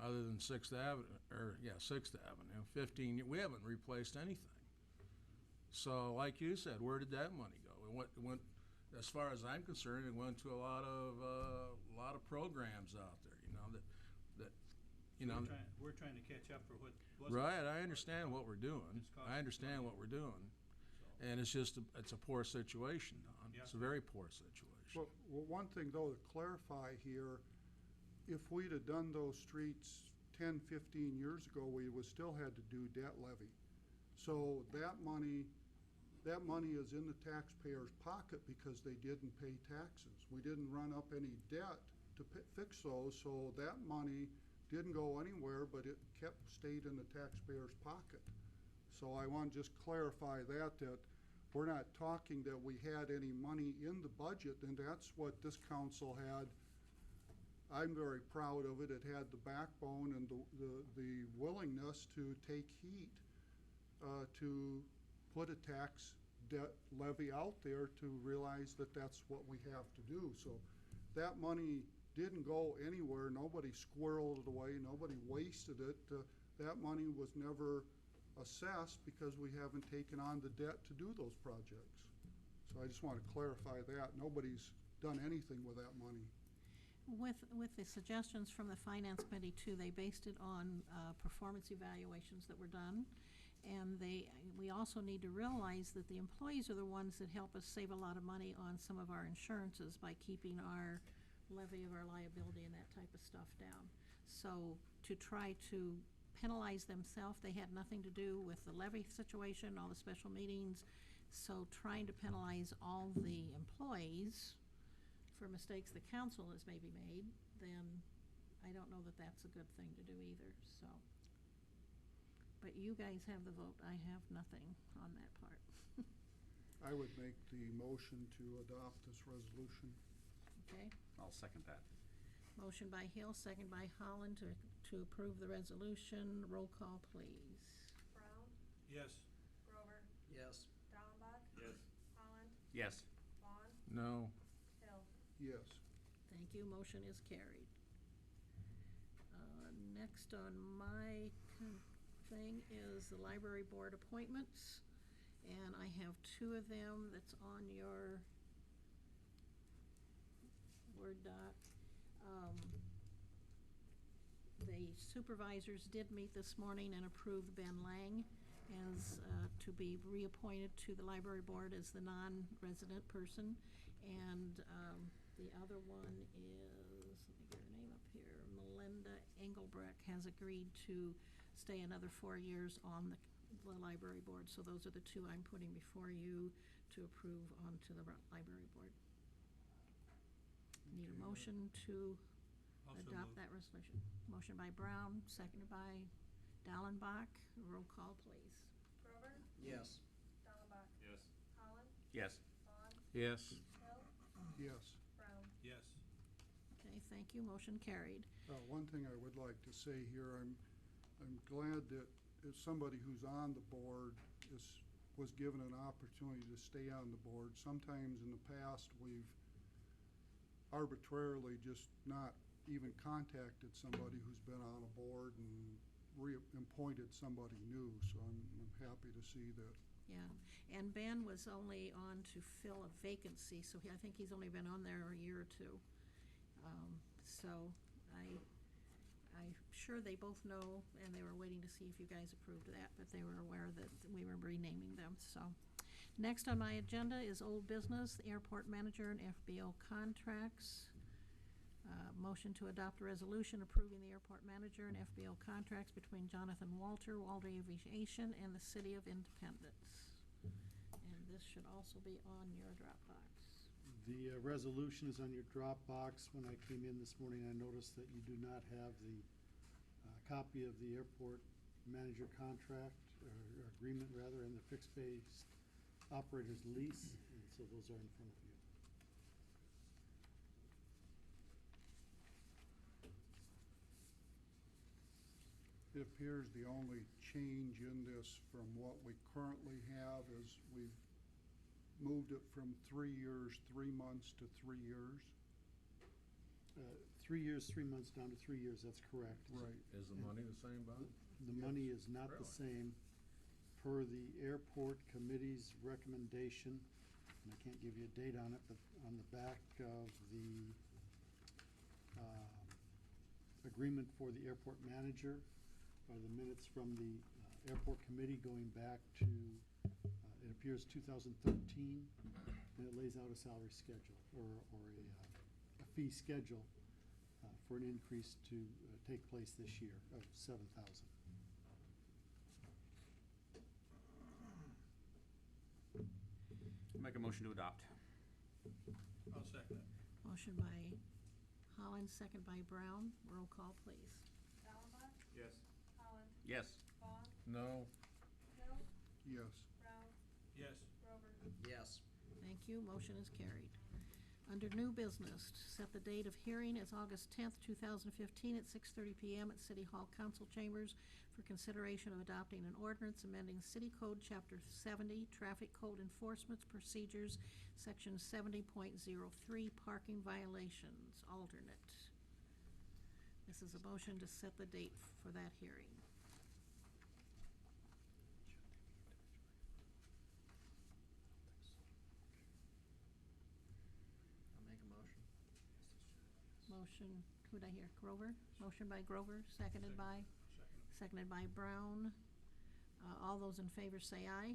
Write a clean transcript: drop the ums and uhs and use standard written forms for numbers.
other than 6th Avenue, 6th Avenue, 15, we haven't replaced anything. So like you said, where did that money go? It went, as far as I'm concerned, it went to a lot of programs out there, that We're trying to catch up for what wasn't. Right, I understand what we're doing. I understand what we're doing. So, And it's just, it's a poor situation, Don. Yeah. It's a very poor situation. Well, one thing though to clarify here, if we'd have done those streets 10, 15 years ago, we would still had to do debt levy. So that money is in the taxpayer's pocket because they didn't pay taxes. We didn't run up any debt to fix those, so that money didn't go anywhere, but it stayed in the taxpayer's pocket. So I want to just clarify that we're not talking that we had any money in the budget, and that's what this council had. I'm very proud of it. It had the backbone and the willingness to take heat to put a tax debt levy out there to realize that that's what we have to do. So that money didn't go anywhere. Nobody squirreled it away. Nobody wasted it. That money was never assessed because we haven't taken on the debt to do those projects. So I just want to clarify that. Nobody's done anything with that money. With the suggestions from the Finance Committee too, they based it on performance evaluations that were done. And we also need to realize that the employees are the ones that help us save a lot of money on some of our insurances by keeping our levy of our liability and that type of stuff down. So to try to penalize themselves, they had nothing to do with the levy situation, all the special meetings. So trying to penalize all the employees for mistakes the council has maybe made, then I don't know that that's a good thing to do either. So, but you guys have the vote. I have nothing on that part. I would make the motion to adopt this resolution. Okay. I'll second that. Motion by Hill, second by Holland to approve the resolution. Roll call, please. Brown, yes. Grover, Yes. Dallenbach, Yes. Holland, Yes. Vaughn, No. Hill. Yes. Thank you. Motion is carried. Next on my thing is the library board appointments, and I have two of them that's on your Word doc. The supervisors did meet this morning and approved Ben Lang as to be reappointed to the library board as the non-resident person, and the other one is, let me get her name up here, Melinda Engelbrecht has agreed to stay another 4 years on the library board. So those are the two I'm putting before you to approve onto the library board. Need a motion to Also adopt moved. that resolution. Motion by Brown, seconded by Dallenbach. Roll call, please. Grover, Yes. Dallenbach, Yes. Holland, Yes. Vaughn, Yes. Hill, Yes. Brown. Yes. Okay, thank you. Motion carried. One thing I would like to say here, I'm glad that if somebody who's on the board was given an opportunity to stay on the board. Sometimes in the past, we've arbitrarily just not even contacted somebody who's been on a board and appointed somebody new. So I'm happy to see that. Yeah, and Ben was only on to fill a vacancy, so I think he's only been on there a year or two. So I'm sure they both know, and they were waiting to see if you guys approved that, but they were aware that we were renaming them. So next on my agenda is old business, the airport manager and FBO contracts. Motion to adopt a resolution approving the airport manager and FBO contracts between Jonathan Walter, Walter Aviation, and the City of Independence. And this should also be on your Dropbox. The resolution is on your Dropbox. When I came in this morning, I noticed that you do not have the copy of the airport manager contract, or agreement rather, and the fixed base operator's lease, and so those are in front of you. It appears the only change in this from what we currently have is we've moved it from 3 years, 3 months to 3 years. 3 years, 3 months down to 3 years, that's correct. Right. Is the money the same, Bob? The money is not the Really? same per the airport committee's recommendation, and I can't give you a date on it, but on the back of the agreement for the airport manager are the minutes from the airport committee going back to, it appears 2013, and it lays out a salary schedule or a fee schedule for an increase to take place this year of 7,000. Make a motion to adopt. I'll second it. Motion by Holland, second by Brown. Roll call, please. Allenby, Yes. Holland, Yes. Vaughn, No, Hill, Yes. Brown, Yes. Grover. Yes. Thank you, motion is carried. Under new business, to set the date of hearing as August 10th, 2015 at 6:30 PM at City Hall Council Chambers for consideration of adopting an ordinance amending City Code Chapter 70, Traffic Code Enforcement Procedures, Section 70.03, Parking Violations, alternate. This is a motion to set the date for that hearing. I'll make a motion. Motion, who'd I hear? Grover? Motion by Grover, seconded by? Second. Seconded by Brown. All those in favor say aye.